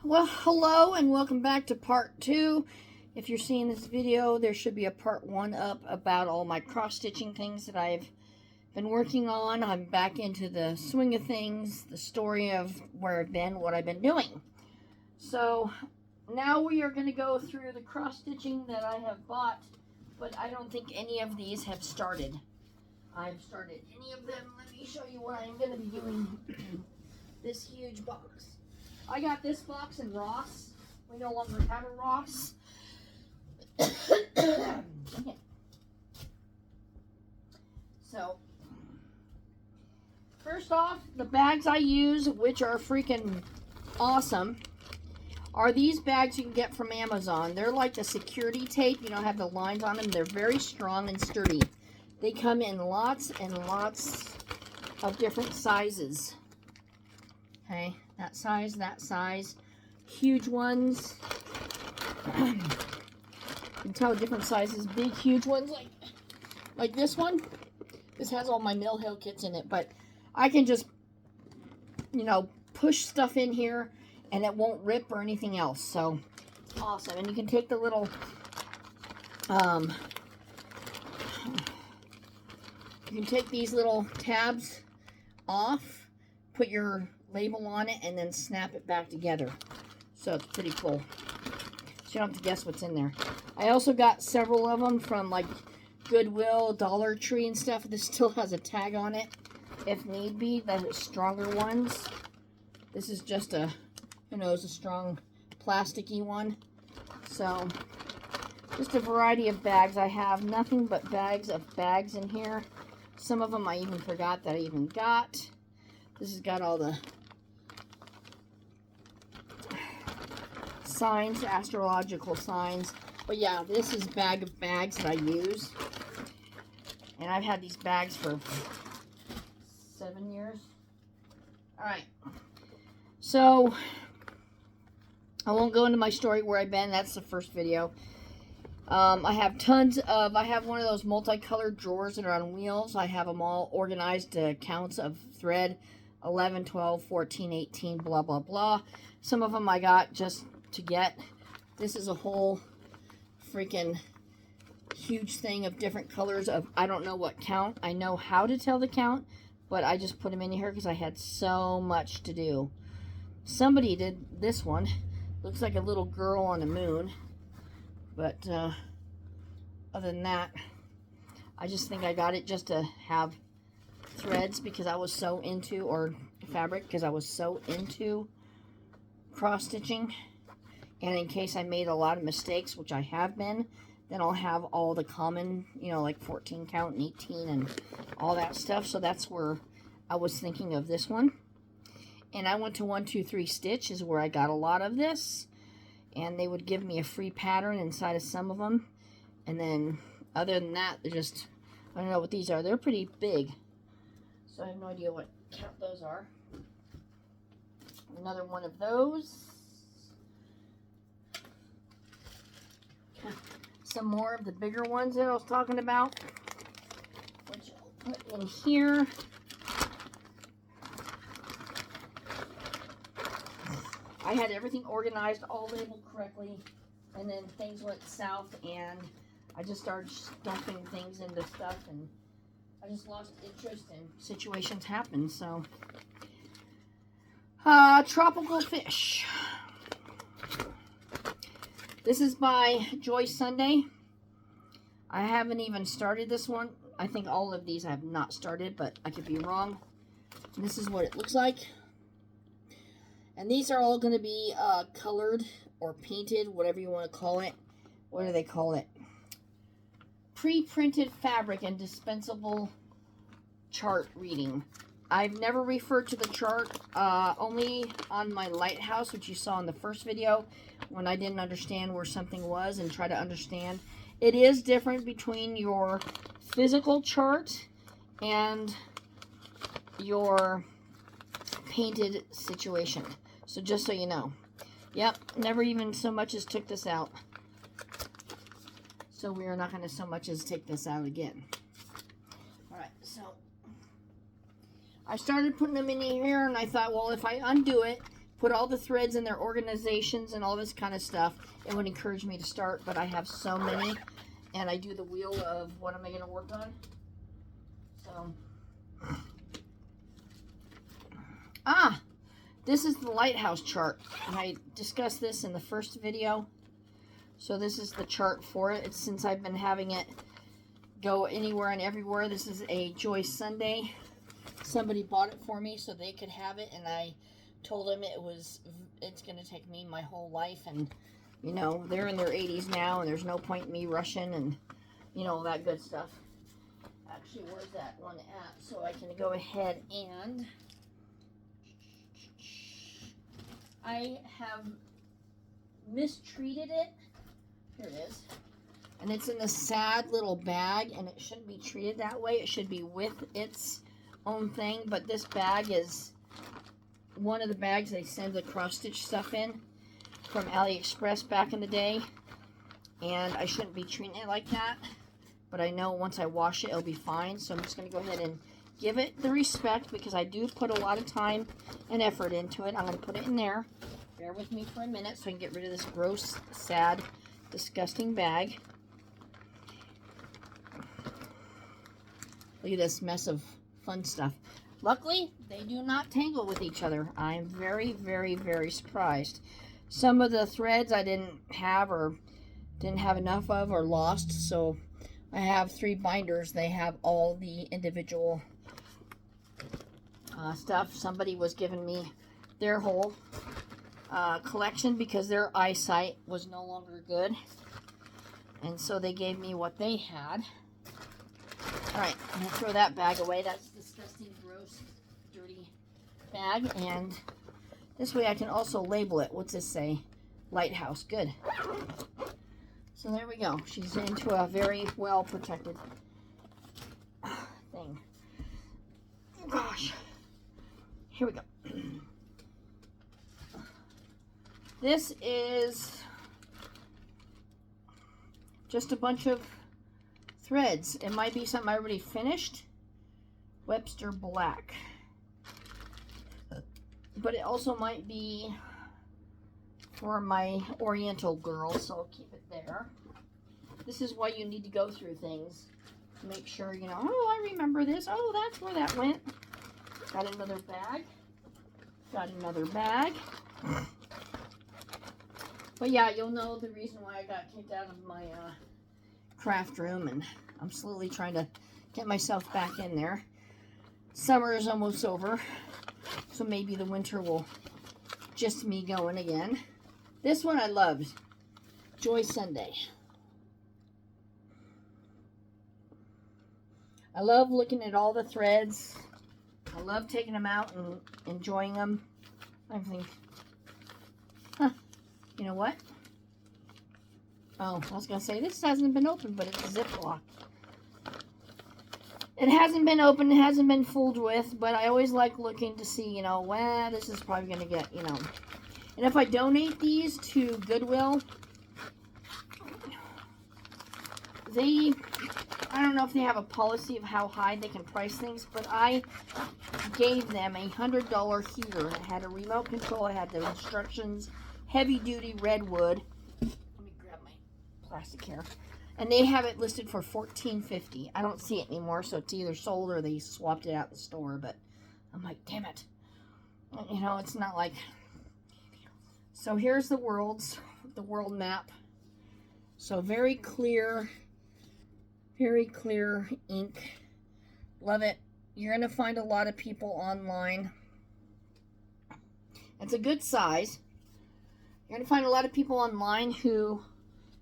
Well, hello and welcome back to part 2. If you're seeing this video, there should be a part 1 up about all my cross-stitching things that I've been working on. I'm back into the swing of things, the story of where I've been, what I've been doing. So, now we are going to go through the cross-stitching that I have bought, but I don't think any of these have started. I've started any of them. Let me show you what I'm going to be doing. This huge box. I got this box in Ross. We no longer have a Ross. So, first off, the bags I use, which are freaking awesome, are these bags you can get from Amazon. They're like the security tape. You don't have the lines on them. They're very strong and sturdy. They come in lots and lots of different sizes. Okay, that size, huge ones. You can tell different sizes, big, huge ones, like this one. This has all my Mill Hill kits in it, but I can just, push stuff in here and it won't rip or anything else. So, awesome. And you can take the little, you can take these little tabs off, put your label on it, and then snap it back together. So it's pretty cool. So you don't have to guess what's in there. I also got several of them from like Goodwill, Dollar Tree and stuff. This still has a tag on it if need be. The stronger ones. This is just a, a strong plasticky one. So just a variety of bags. I have nothing but bags of bags in here. Some of them I even forgot that I even got. This has got all the signs, astrological signs. But yeah, this is a bag of bags that I use. And I've had these bags for 7 years. Alright. So, I won't go into my story where I've been. That's the first video. I have I have one of those multicolored drawers that are on wheels. I have them all organized to counts of thread. 11, 12, 14, 18, blah, blah, blah. Some of them I got just to get. This is a whole freaking huge thing of different colors of, I don't know what count. I know how to tell the count, but I just put them in here because I had so much to do. Somebody did this one. Looks like a little girl on the moon. But other than that, I just think I got it just to have threads because I was so into, or fabric, because I was so into cross-stitching. And in case I made a lot of mistakes, which I have been, then I'll have all the common, like 14 count and 18 and all that stuff. So that's where I was thinking of this one. And I went to 123 Stitch is where I got a lot of this. And they would give me a free pattern inside of some of them. And then, other than that, they're just, I don't know what these are. They're pretty big. So I have no idea what count those are. Another one of those. Some more of the bigger ones that I was talking about, which I'll put in here. I had everything organized, all labeled correctly, and then things went south, and I just started stuffing things into stuff, and I just lost interest, and situations happen. So, Tropical Fish. This is by Joy Sunday. I haven't even started this one. I think all of these I have not started, but I could be wrong. This is what it looks like. And these are all going to be colored or painted, whatever you want to call it. What do they call it? Pre-printed fabric and dispensable chart reading. I've never referred to the chart, only on my lighthouse, which you saw in the first video, when I didn't understand where something was and try to understand. It is different between your physical chart and your painted situation. So just so you know. Yep, never even so much as took this out. So we are not going to so much as take this out again. Alright, so I started putting them in here, and I thought, well, if I undo it, put all the threads in their organizations and all this kind of stuff, it would encourage me to start, but I have so many, and I do the wheel of what am I going to work on. So, this is the lighthouse chart, and I discussed this in the first video. So this is the chart for it. It's since I've been having it go anywhere and everywhere. This is a Joy Sunday. Somebody bought it for me so they could have it, and I told them it's going to take me my whole life, and you know, they're in their 80s now, and there's no point in me rushing, and you know, that good stuff. Actually, where's that one at? So I can go ahead and I have mistreated it. Here it is. And it's in a sad little bag, and it shouldn't be treated that way. It should be with its own thing, but this bag is one of the bags they send the cross-stitch stuff in from AliExpress back in the day, and I shouldn't be treating it like that, but I know once I wash it, it'll be fine. So I'm just going to go ahead and give it the respect, because I do put a lot of time and effort into it. I'm going to put it in there. Bear with me for a minute so I can get rid of this gross, sad, disgusting bag. Look at this mess of fun stuff. Luckily, they do not tangle with each other. I'm very, very, very surprised. Some of the threads I didn't have or didn't have enough of or lost, so I have 3 binders. They have all the individual stuff. Somebody was giving me their whole collection because their eyesight was no longer good, and so they gave me what they had. Alright, I'm going to throw that bag away. That's disgusting, gross, dirty bag. And this way I can also label it. What's this say? Lighthouse. Good. So there we go. She's into a very well protected thing. Oh gosh. Here we go. This is just a bunch of threads. It might be something I already finished. Webster Black. But it also might be for my Oriental girl, so I'll keep it there. This is why you need to go through things to make sure, you know, oh, I remember this. Oh, that's where that went. Got another bag. Got another bag. But yeah, you'll know the reason why I got kicked out of my craft room, and I'm slowly trying to get myself back in there. Summer is almost over, so maybe the winter will just me going again. This one I loved. Joy Sunday. I love looking at all the threads. I love taking them out and enjoying them. I think, huh, you know what? Oh, I was going to say, this hasn't been opened, but it's a Ziploc. It hasn't been opened, it hasn't been fooled with, but I always like looking to see, you know, well, this is probably going to get, you know. And if I donate these to Goodwill, I don't know if they have a policy of how high they can price things, but I gave them a $100 heater. It had a remote control, it had the instructions, heavy duty redwood. Let me grab my plastic here. And they have it listed for $14.50. I don't see it anymore, so it's either sold or they swapped it out in the store, but I'm like, damn it. You know, it's not like... So here's the world map. So very clear ink. Love it. You're going to find a lot of people online. It's a good size. You're going to find a lot of people online who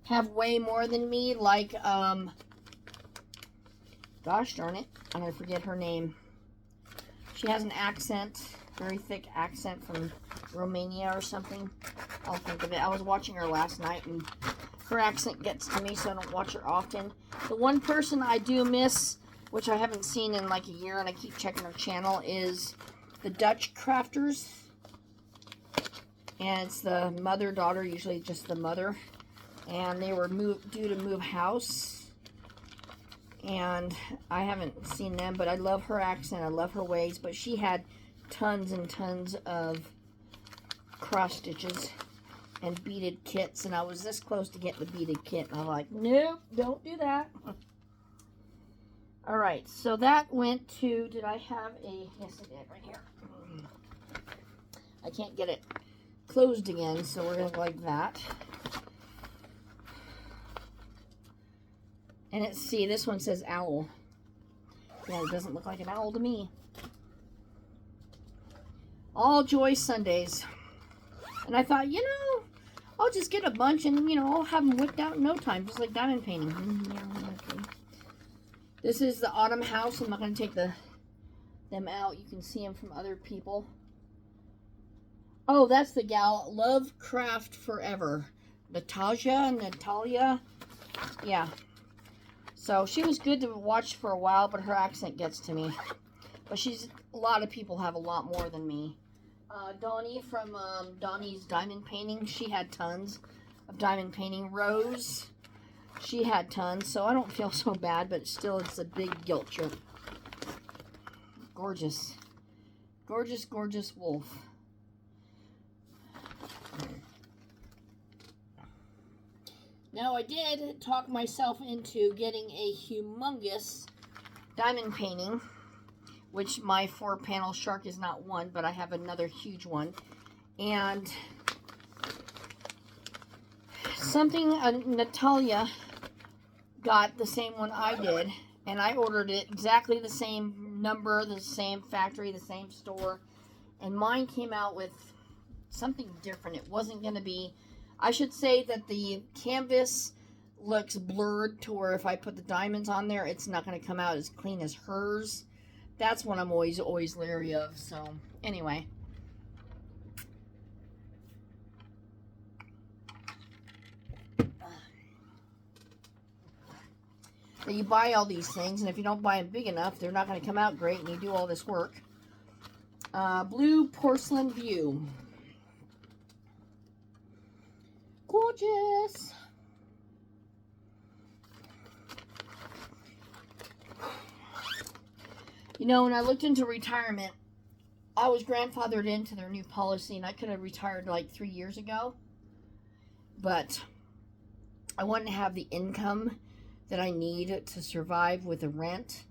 have way more than me, like, gosh darn it, I'm going to forget her name. She has an accent, very thick accent from Romania or something. I'll think of it. I was watching her last night, and her accent gets to me, so I don't watch her often. The one person I do miss, which I haven't seen in like a year, and I keep checking her channel, is the Dutch Crafters. And it's the mother-daughter, usually just the mother. And they were due to move house, and I haven't seen them, but I love her accent, I love her ways. But she had tons and tons of cross stitches and beaded kits, and I was this close to getting the beaded kit, and I'm like, nope, don't do that. All right, so that went to, did I have a, yes I did, right here. I can't get it closed again, so we're going to go like that. And it's, see, this one says owl. Yeah, it doesn't look like an owl to me. All Joy Sundays. And I thought, you know, I'll just get a bunch and, you know, I'll have them whipped out in no time, just like diamond painting. Okay. This is the Autumn House. I'm not going to take them out. You can see them from other people. Oh, that's the gal, Lovecraft Forever. Natalia. Yeah. So she was good to watch for a while, but her accent gets to me. But a lot of people have a lot more than me. Donnie from Donnie's Diamond Painting, she had tons of diamond painting. Rose, she had tons, so I don't feel so bad, but still it's a big guilt trip. Gorgeous. Gorgeous, gorgeous wolf. Now I did talk myself into getting a humongous diamond painting, which my 4-panel shark is not one, but I have another huge one. And Natalia got the same one I did, and I ordered it exactly the same number, the same factory, the same store, and mine came out with something different. It wasn't going to be, I should say that the canvas looks blurred to where if I put the diamonds on there, it's not going to come out as clean as hers. That's what I'm always leery of. So, anyway. So you buy all these things, and if you don't buy them big enough, they're not going to come out great, and you do all this work. Blue Porcelain View. Gorgeous. You know, when I looked into retirement, I was grandfathered into their new policy, and I could have retired like 3 years ago. But I wanted to have the income that I need to survive with the rent.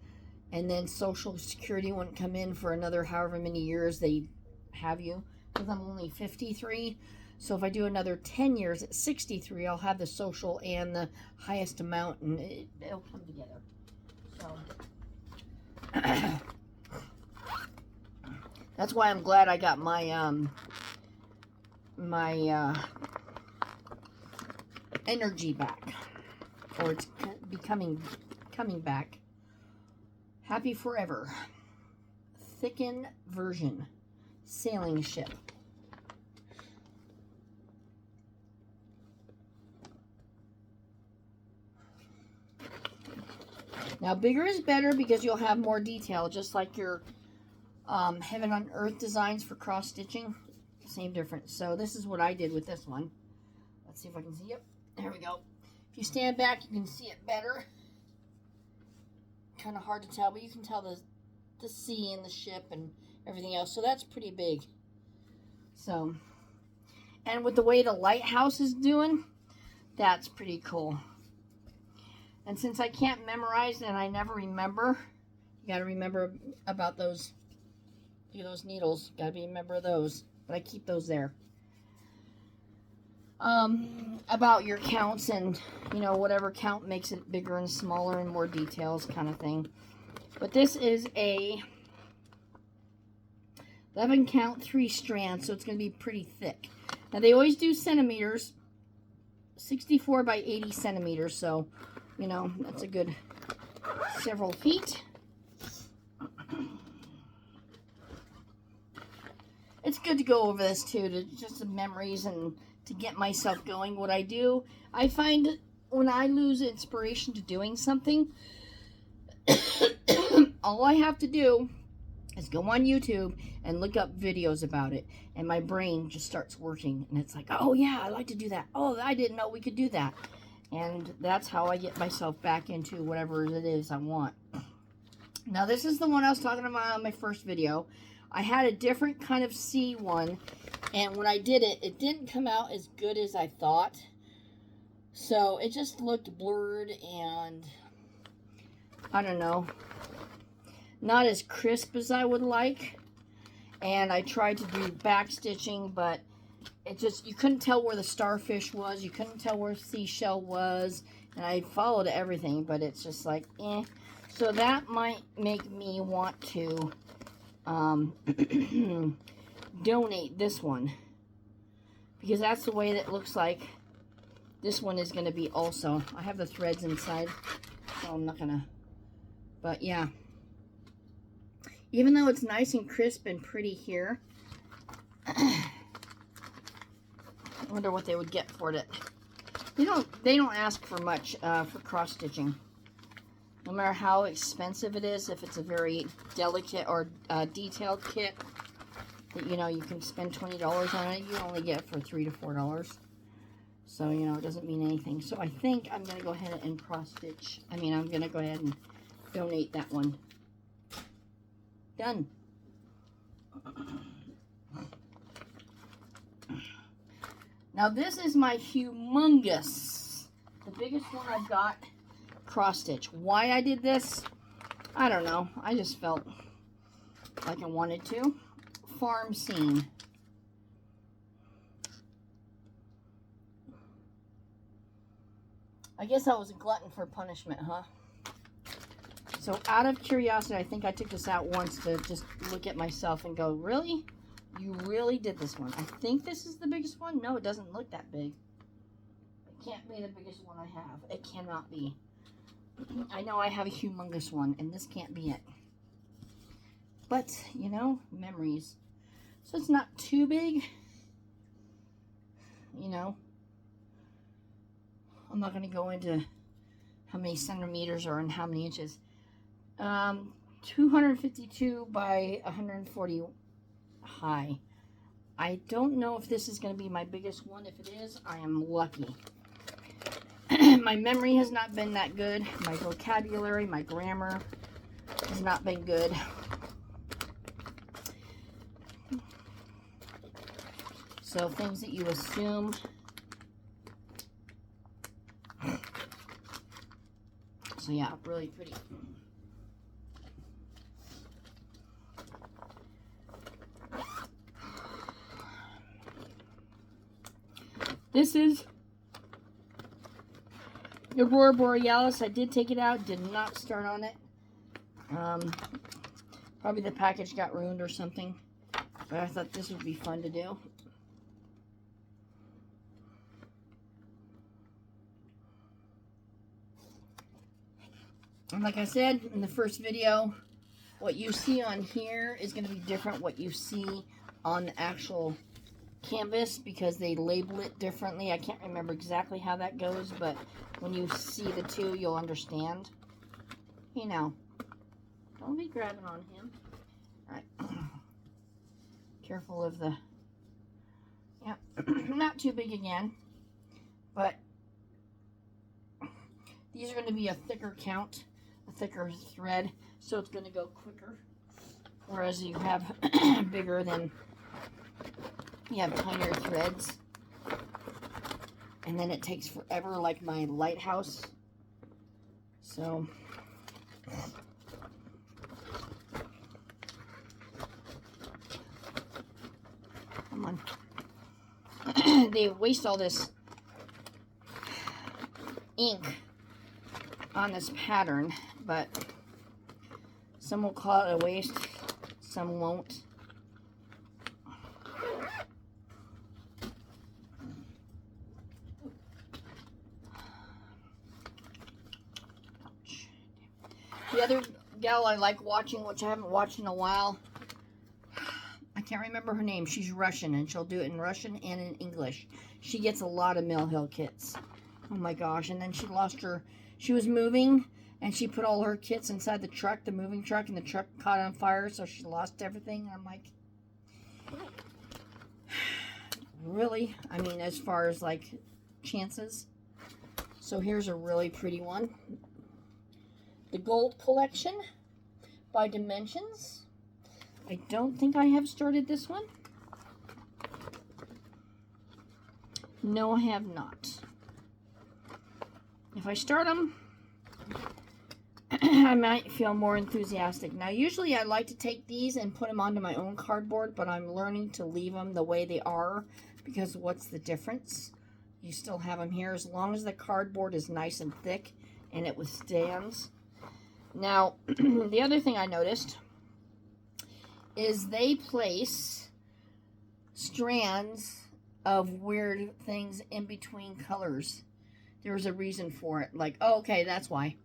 And then Social Security wouldn't come in for another however many years they have you. Because I'm only 53. So if I do another 10 years at 63, I'll have the social and the highest amount, and it'll come together. So that's why I'm glad I got my energy back, or it's coming back. Happy Forever, thicken version, sailing ship. Now, bigger is better because you'll have more detail, just like your Heaven on Earth designs for cross-stitching. Same difference. So this is what I did with this one. Let's see if I can see it. There we go. If you stand back, you can see it better. Kind of hard to tell, but you can tell the sea and the ship and everything else. So that's pretty big. So, and with the way the lighthouse is doing, that's pretty cool. And since I can't memorize and I never remember, you got to remember about those needles. Got to be a member of those. But I keep those there. About your counts and, you know, whatever count makes it bigger and smaller and more details kind of thing. But this is a 11 count 3 strands, so it's going to be pretty thick. Now they always do centimeters, 64 by 80 centimeters, so you know, that's a good several feet. It's good to go over this too, to just some memories and to get myself going. What I do, I find when I lose inspiration to doing something, all I have to do is go on YouTube and look up videos about it, and my brain just starts working, and it's like, oh yeah, I like to do that. Oh, I didn't know we could do that. And that's how I get myself back into whatever it is I want. Now, this is the one I was talking about on my first video. I had a different kind of sea one. And when I did it, it didn't come out as good as I thought. So it just looked blurred and, I don't know, not as crisp as I would like. And I tried to do back stitching, but it just, you couldn't tell where the starfish was. You couldn't tell where seashell was. And I followed everything, but it's just like, eh. So that might make me want to donate this one. Because that's the way that it looks like this one is going to be also. I have the threads inside, so I'm not going to. But yeah. Even though it's nice and crisp and pretty here, I wonder what they would get for it. They don't ask for much for cross stitching. No matter how expensive it is, if it's a very delicate or detailed kit, that you can spend $20 on it, you only get it for $3 to $4. So it doesn't mean anything. So I think I'm gonna go ahead and cross stitch. I'm gonna go ahead and donate that one. Done. Now this is my humongous, the biggest one I've got, cross stitch. Why I did this, I don't know. I just felt like I wanted to. Farm scene. I guess I was a glutton for punishment, huh? So out of curiosity, I think I took this out once to just look at myself and go, really? You really did this one? I think this is the biggest one. No, it doesn't look that big. It can't be the biggest one I have. It cannot be. I know I have a humongous one, and this can't be it. But, memories. So it's not too big. I'm not going to go into how many centimeters or in how many inches. 252 by 140 high. I don't know if this is going to be my biggest one. If it is, I am lucky. My memory has not been that good. My vocabulary, my grammar has not been good. So things that you assume. So yeah, really pretty. This is the Aurora Borealis. I did take it out, did not start on it. Probably the package got ruined or something. But I thought this would be fun to do. And like I said in the first video, what you see on here is going to be different what you see on the actual canvas because they label it differently. I can't remember exactly how that goes, but when you see the two, you'll understand. Hey now, don't be grabbing on him. All right. Careful of the, yeah, not too big again, but these are going to be a thicker count, a thicker thread, so it's going to go quicker. Whereas you have bigger than, you have tinier threads, and then it takes forever, like my lighthouse. So come on. They waste all this ink on this pattern, but some will call it a waste, some won't. The other gal I like watching, which I haven't watched in a while, I can't remember her name. She's Russian, and she'll do it in Russian and in English. She gets a lot of Mill Hill kits. Oh my gosh. And then she lost her, she was moving, and she put all her kits inside the truck, the moving truck, and the truck caught on fire, so she lost everything. And I'm like, really? I mean, as far as like chances. So here's a really pretty one. The Gold Collection by Dimensions. I don't think I have started this one. No, I have not. If I start them, I might feel more enthusiastic. Now, usually I like to take these and put them onto my own cardboard, but I'm learning to leave them the way they are, because what's the difference? You still have them here as long as the cardboard is nice and thick and it withstands. Now, the other thing I noticed is they place strands of weird things in between colors. There's a reason for it. Like, oh, okay, that's why.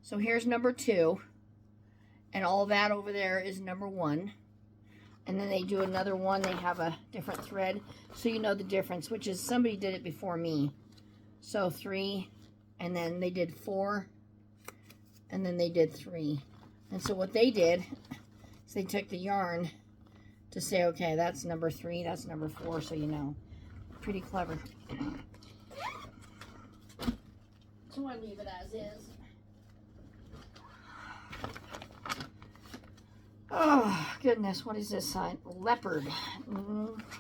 So here's number 2. And all that over there is number 1. And then they do another one. They have a different thread. So you know the difference, which is somebody did it before me. So 3. And then they did 4. And then they did 3. And so what they did is they took the yarn to say, okay, that's number 3, that's number 4, so you know. Pretty clever. So I leave it as is. Oh, goodness, what is this sign? Leopard.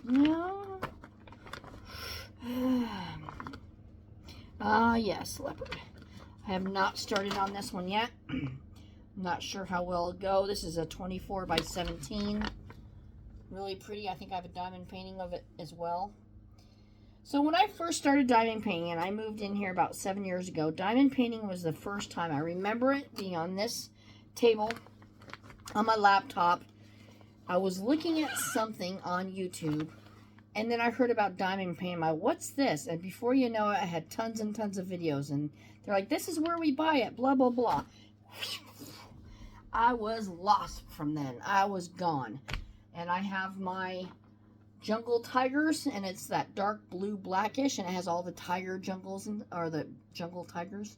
No. Yes, leopard. I have not started on this one yet. I'm not sure how well it'll go. This is a 24 by 17. Really pretty. I think I have a diamond painting of it as well. So when I first started diamond painting, and I moved in here about 7 years ago, diamond painting was the first time. I remember it being on this table on my laptop. I was looking at something on YouTube, and then I heard about diamond painting. What's this? And before you know it, I had tons and tons of videos, and they're like, this is where we buy it, blah, blah, blah. I was lost from then. I was gone. And I have my jungle tigers, and it's that dark blue blackish, and it has all the tiger jungles, or the jungle tigers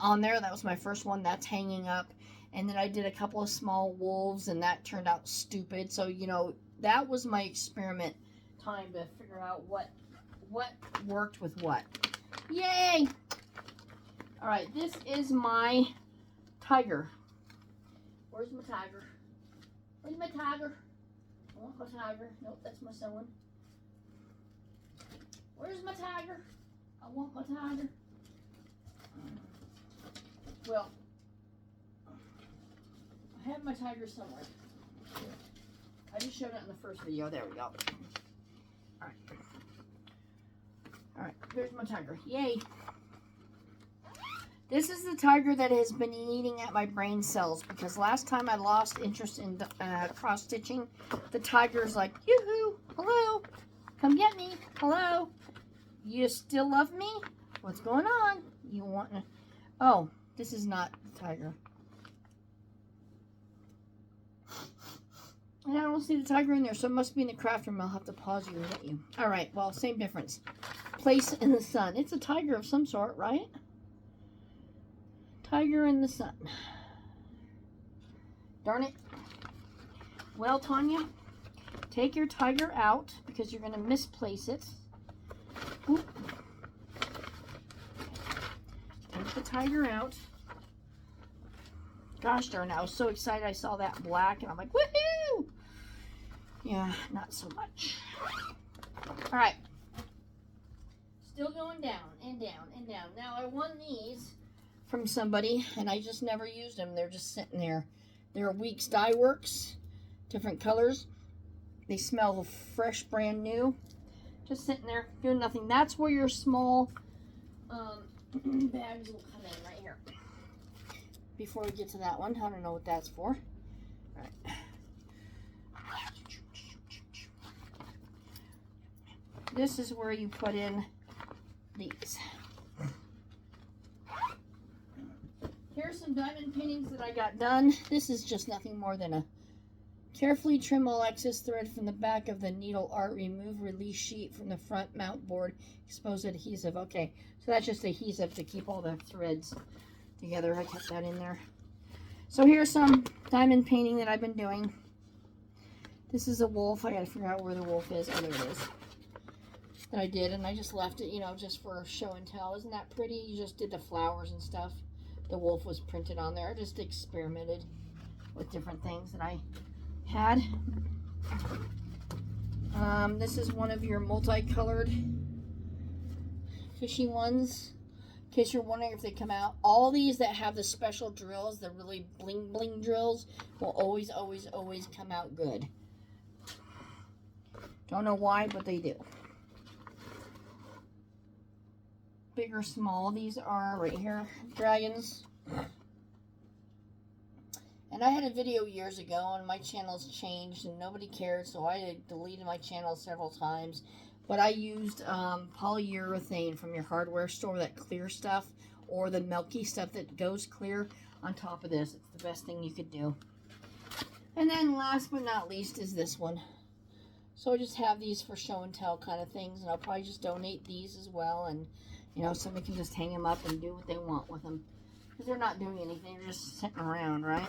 on there. That was my first one. That's hanging up. And then I did a couple of small wolves, and that turned out stupid. So, you know, that was my experiment time to figure out what worked with what. Yay! All right, this is my tiger. Where's my tiger? Where's my tiger? I want my tiger. Nope, that's my sewing. Where's my tiger? I want my tiger. Well, I have my tiger somewhere. I just showed it in the first video. There we go. Alright. Alright, there's my tiger. Yay! This is the tiger that has been eating at my brain cells, because last time I lost interest in cross stitching, the tiger's like, yoo-hoo, hello, come get me, hello, you still love me? What's going on? You want to, oh, this is not the tiger. And I don't see the tiger in there, so it must be in the craft room. I'll have to pause you and get you. All right, well, same difference. Place in the sun. It's a tiger of some sort, right? Tiger in the sun. Darn it. Well, Tanya, take your tiger out because you're going to misplace it. Oop. Take the tiger out. Gosh darn, I was so excited I saw that black and I'm like, woohoo! Yeah, not so much. All right. Still going down and down and down. Now I won these from somebody, and I just never used them. They're just sitting there. They're Weeks Dye Works, different colors. They smell fresh, brand new. Just sitting there, doing nothing. That's where your small bags will come in, right here. Before we get to that one, I don't know what that's for. All right. This is where you put in these. Here's some diamond paintings that I got done. This is just nothing more than a carefully trim all excess thread from the back of the needle art, remove release sheet from the front mount board, expose adhesive. Okay, so that's just adhesive to keep all the threads together. I kept that in there. So here's some diamond painting that I've been doing. This is a wolf. I gotta figure out where the wolf is. Oh, there it is. That I did, and I just left it, you know, just for show and tell. Isn't that pretty? You just did the flowers and stuff. The wolf was printed on there. I just experimented with different things that I had. This is one of your multicolored fishy ones. In case you're wondering if they come out. All these that have the special drills, the really bling bling drills, will always, always, always come out good. Don't know why, but they do. Big or small, these are right here, dragons. And I had a video years ago and my channel's changed and nobody cared, so I deleted my channel several times. But I used polyurethane from your hardware store, that clear stuff, or the milky stuff that goes clear on top of this. It's the best thing you could do. And then last but not least is this one. So I just have these for show and tell kind of things, and I'll probably just donate these as well, and you know, somebody can just hang them up and do what they want with them. Because they're not doing anything, they're just sitting around, right?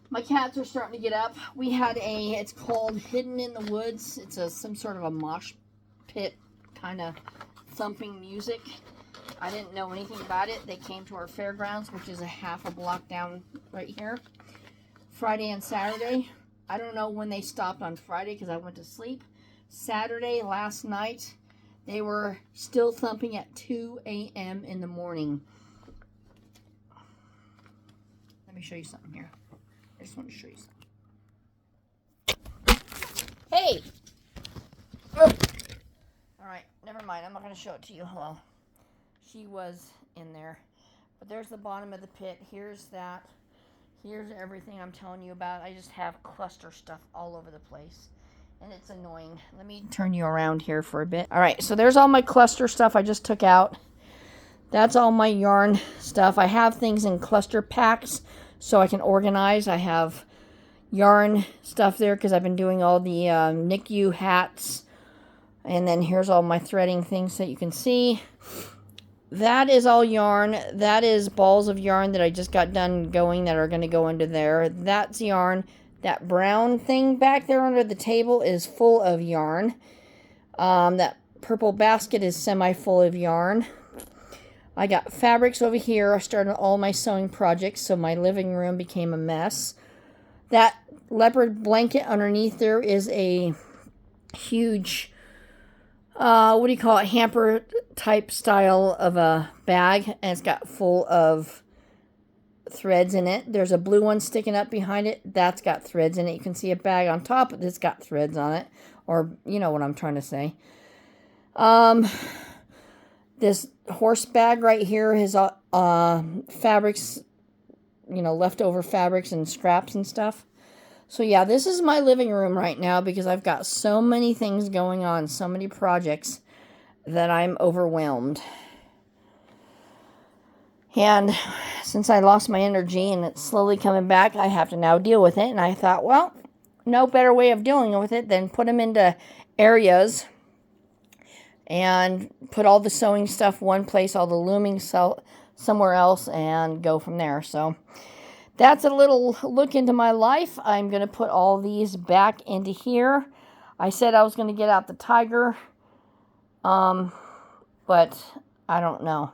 My cats are starting to get up. We had it's called Hidden in the Woods. It's some sort of a mosh pit kind of thumping music. I didn't know anything about it. They came to our fairgrounds, which is a half a block down right here. Friday and Saturday. I don't know when they stopped on Friday because I went to sleep. Saturday, last night, they were still thumping at 2 a.m. in the morning. Let me show you something here. I just want to show you something. Hey! Oh. Alright, never mind. I'm not going to show it to you. Hello. She was in there. But there's the bottom of the pit. Here's that. Here's everything I'm telling you about. I just have cluster stuff all over the place. And it's annoying. Let me turn you around here for a bit. Alright, so there's all my cluster stuff I just took out. That's all my yarn stuff. I have things in cluster packs so I can organize. I have yarn stuff there because I've been doing all the NICU hats. And then here's all my threading things that you can see. That is all yarn. That is balls of yarn that I just got done going that are going to go into there. That's yarn. That brown thing back there under the table is full of yarn. That purple basket is semi-full of yarn. I got fabrics over here. I started all my sewing projects, so my living room became a mess. That leopard blanket underneath there is a huge, what do you call it, hamper type style of a bag, and it's got full of threads in it. There's a blue one sticking up behind it. That's got threads in it. You can see a bag on top that's got threads on it, or you know what I'm trying to say. This horse bag right here has fabrics, you know, leftover fabrics and scraps and stuff. So yeah, this is my living room right now because I've got so many things going on, so many projects that I'm overwhelmed. And since I lost my energy and it's slowly coming back, I have to now deal with it. And I thought, well, no better way of dealing with it than put them into areas and put all the sewing stuff one place, all the looming somewhere else, and go from there. So that's a little look into my life. I'm going to put all these back into here. I said I was going to get out the tiger, but I don't know.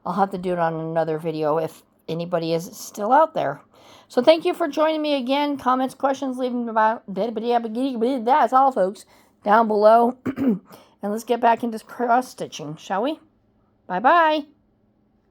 I'll have to do it on another video if anybody is still out there. So thank you for joining me again. Comments, questions, leave them about that's all, folks, down below. And let's get back into cross stitching, shall we? Bye-bye.